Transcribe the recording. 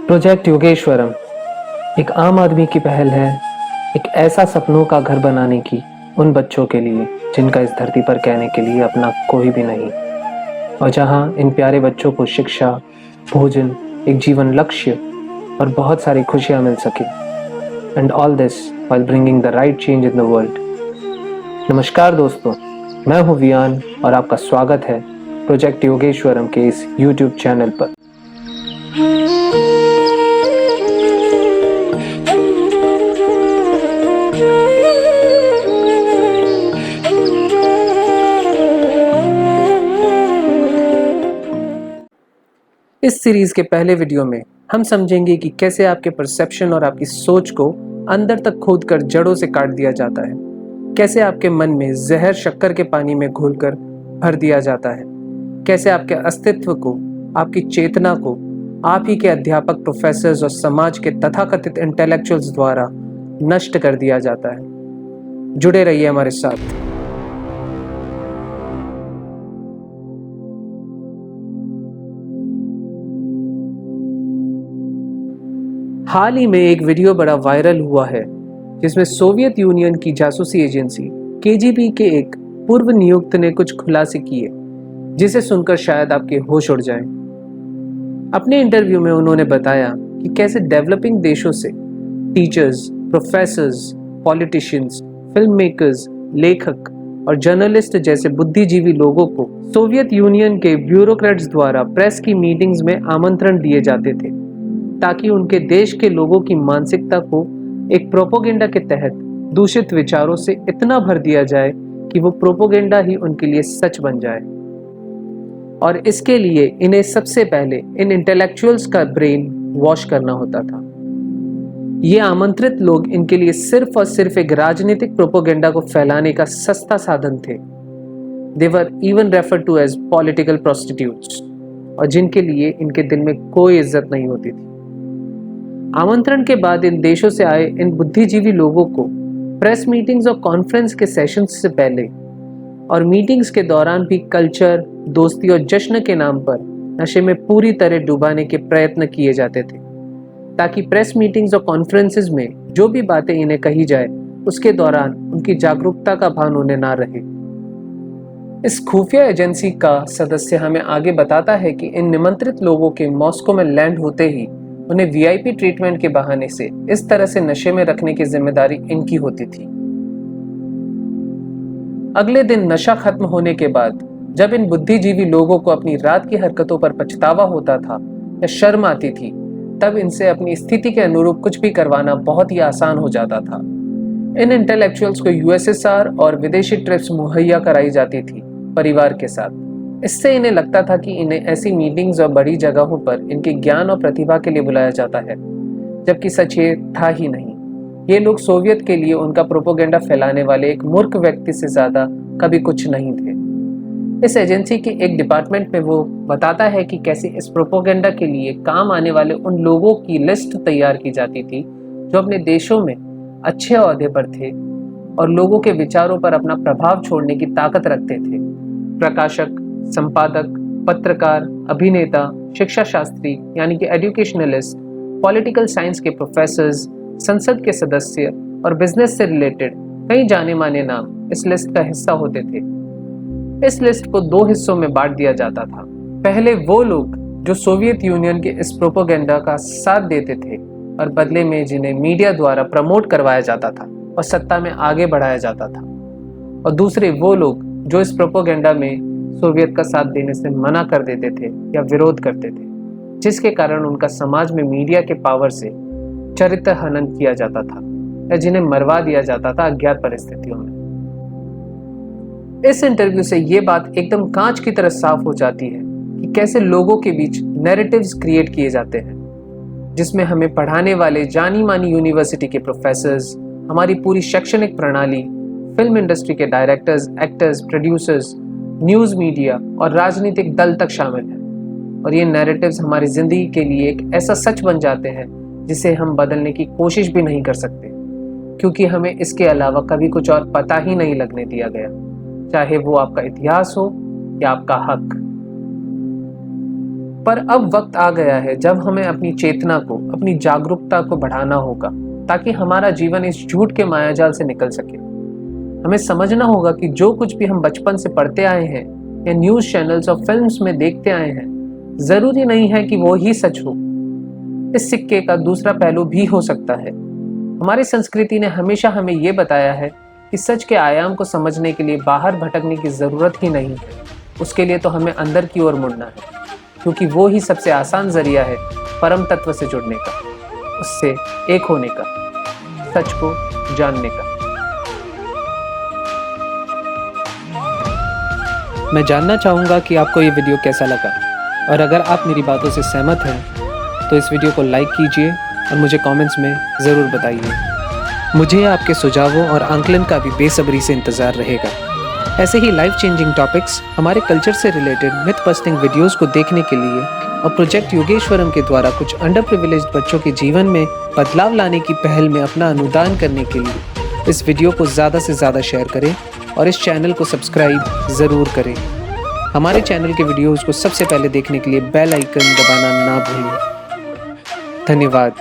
Project योगेश्वरम एक आम आदमी की पहल है, एक ऐसा सपनों का घर बनाने की उन बच्चों के लिए जिनका इस धरती पर कहने के लिए अपना कोई भी नहीं, और जहां इन प्यारे बच्चों को शिक्षा, भोजन, एक जीवन लक्ष्य और बहुत सारी खुशियां मिल सके। And all this while bringing the right change in the world. नमस्कार दोस्तों, मैं हूं वियान और आपका स्वागत है प्रोजेक्ट योगेश्वरम के इस YouTube चैनल पर। इस सीरीज के पहले वीडियो में हम समझेंगे कि कैसे आपके परसेप्शन और आपकी सोच को अंदर तक खोदकर जड़ों से काट दिया जाता है, कैसे आपके मन में जहर शक्कर के पानी में घोलकर भर दिया जाता है, कैसे आपके अस्तित्व को, आपकी चेतना को आप ही के अध्यापक, प्रोफेसर्स और समाज के तथाकथित इंटेलेक्चुअल्स द्वारा नष्ट कर दिया जाता है। जुड़े रहिए हमारे साथ। हाल ही में एक वीडियो बड़ा वायरल हुआ है जिसमें सोवियत यूनियन की जासूसी एजेंसी केजीबी के एक पूर्व नियुक्त ने कुछ खुलासे किए जिसे सुनकर शायद आपके होश उड़ जाएं। अपने इंटरव्यू में उन्होंने बताया कि कैसे डेवलपिंग देशों से teachers, professors, politicians, film makers, लेखक और जर्नलिस्ट जैसे बुद्धिजीवी लोगों को सोवियत यूनियन के ब्यूरोक्रेट्स द्वारा प्रेस की मीटिंग्स में आमंत्रण दिए जाते थे ताकि उनके देश के लोगों की मानसिकता को एक प्रोपोगेंडा के तहत दूषित विचारों से इतना भर दिया जाए कि वो प्रोपोगेंडा ही उनके लिए सच बन जाए। और इसके लिए इन्हें सबसे पहले इन इंटेलेक्चुअल्स का ब्रेन वॉश करना होता था। ये आमंत्रित लोग इनके लिए सिर्फ और सिर्फ एक राजनीतिक प्रोपोगेंडा को फैलाने का सस्ता साधन थे। They were even referred to as political prostitutes, और जिनके लिए इनके दिल में कोई इज्जत नहीं होती थी। आमंत्रण के बाद इन देशों से आए इन बुद्धिजीवी लोगों को प्रेस मीटिंग्स और कॉन्फ्रेंस के सेशंस से पहले और मीटिंग्स के दौरान भी कल्चर, दोस्ती और जश्न के नाम पर नशे में पूरी तरह डुबाने के प्रयत्न किए जाते थे ताकि प्रेस मीटिंग्स और कॉन्फ्रेंसेस में जो भी बातें इन्हें कही जाए उसके दौरान उनकी जागरूकता का भान उन्हें ना रहे। इस खुफिया एजेंसी का सदस्य हमें आगे बताता है कि इन निमंत्रित लोगों के मॉस्को में लैंड होते ही उन्हें वीआईपी ट्रीटमेंट के बहाने से इस तरह से नशे में रखने की जिम्मेदारी इनकी होती थी। अगले दिन नशा खत्म होने के बाद जब इन बुद्धिजीवी लोगों को अपनी रात की हरकतों पर पछतावा होता था या शर्म आती थी, तब इनसे अपनी स्थिति के अनुरूप कुछ भी करवाना बहुत ही आसान हो जाता था। इन इंटेलेक्चुअल्स को यूएसएसआर और विदेशी ट्रिप्स मुहैया कराई जाती थी परिवार के साथ। इससे इन्हें लगता था कि इन्हें ऐसी मीटिंग्स और बड़ी जगहों पर इनके ज्ञान और प्रतिभा के लिए बुलाया जाता है, जबकि सच ये था ही नहीं। ये लोग सोवियत के लिए उनका प्रोपोगेंडा फैलाने वाले एक मूर्ख व्यक्ति से ज्यादा कभी कुछ नहीं थे। इस एजेंसी के एक डिपार्टमेंट में वो बताता है कि कैसे इस प्रोपोगेंडा के लिए काम आने वाले उन लोगों की लिस्ट तैयार की जाती थी जो अपने देशों में अच्छे ओहदे पर थे और लोगों के विचारों पर अपना प्रभाव छोड़ने की ताकत रखते थे। प्रकाशक, संपादक, पत्रकार, अभिनेता, शिक्षा शास्त्री यानी कि एजुकेशनलिस्ट, पॉलिटिकल साइंस के प्रोफेसर्स, संसद के सदस्य और बिजनेस से रिलेटेड कई जाने माने नाम इस लिस्ट का हिस्सा होते थे। इस लिस्ट को दो हिस्सों में बांट दिया जाता था। पहले वो लोग जो सोवियत यूनियन के इस प्रोपोगेंडा का साथ देते थे और बदले में जिन्हें मीडिया द्वारा प्रमोट करवाया जाता था और सत्ता में आगे बढ़ाया जाता था, और दूसरे वो लोग जो इस प्रोपोगेंडा में सोवियत का साथ देने से मना कर देते थे या विरोध करते थे, जिसके कारण उनका समाज में मीडिया के पावर से चरित्र हनन किया जाता था या जिन्हें मरवा दिया जाता था अज्ञात परिस्थितियों में। इस इंटरव्यू से ये बात एकदम कांच की तरह साफ हो जाती है कि कैसे लोगों के बीच नैरेटिव्स क्रिएट किए जाते हैं, जिसमें हमें पढ़ाने वाले जानी मानी यूनिवर्सिटी के प्रोफेसर्स, हमारी पूरी शैक्षणिक प्रणाली, फिल्म इंडस्ट्री के directors, actors, producers, news media और राजनीतिक दल तक शामिल हैं। और ये नैरेटिव्स हमारी जिंदगी के लिए एक ऐसा सच बन जाते हैं जिसे हम बदलने की कोशिश भी नहीं कर सकते, क्योंकि हमें इसके अलावा कभी कुछ और पता ही नहीं लगने दिया गया, चाहे वो आपका इतिहास हो या आपका हक। पर अब वक्त आ गया है जब हमें अपनी चेतना को, अपनी जागरूकता को बढ़ाना होगा ताकि हमारा जीवन इस झूठ के मायाजाल से निकल सके। हमें समझना होगा कि जो कुछ भी हम बचपन से पढ़ते आए हैं या न्यूज़ चैनल्स और फिल्म्स में देखते आए हैं, ज़रूरी नहीं है कि वो ही सच हो। इस सिक्के का दूसरा पहलू भी हो सकता है। हमारी संस्कृति ने हमेशा हमें ये बताया है कि सच के आयाम को समझने के लिए बाहर भटकने की ज़रूरत ही नहीं है। उसके लिए तो हमें अंदर की ओर मुड़ना है, क्योंकि वो ही सबसे आसान ज़रिया है परम तत्व से जुड़ने का, उससे एक होने का, सच को जानने का। मैं जानना चाहूँगा कि आपको ये वीडियो कैसा लगा, और अगर आप मेरी बातों से सहमत हैं तो इस वीडियो को लाइक कीजिए और मुझे कमेंट्स में ज़रूर बताइए। मुझे आपके सुझावों और आंकलन का भी बेसब्री से इंतज़ार रहेगा। ऐसे ही लाइफ चेंजिंग टॉपिक्स, हमारे कल्चर से रिलेटेड मिथ बस्टिंग वीडियोस को देखने के लिए और प्रोजेक्ट योगेश्वरम के द्वारा कुछ अंडर प्रिविलेज्ड बच्चों के जीवन में बदलाव लाने की पहल में अपना अनुदान करने के लिए इस वीडियो को ज़्यादा से ज़्यादा शेयर करें और इस चैनल को सब्सक्राइब ज़रूर करें। हमारे चैनल के वीडियोज़ को सबसे पहले देखने के लिए बेल आइकन दबाना ना भूलें। धन्यवाद।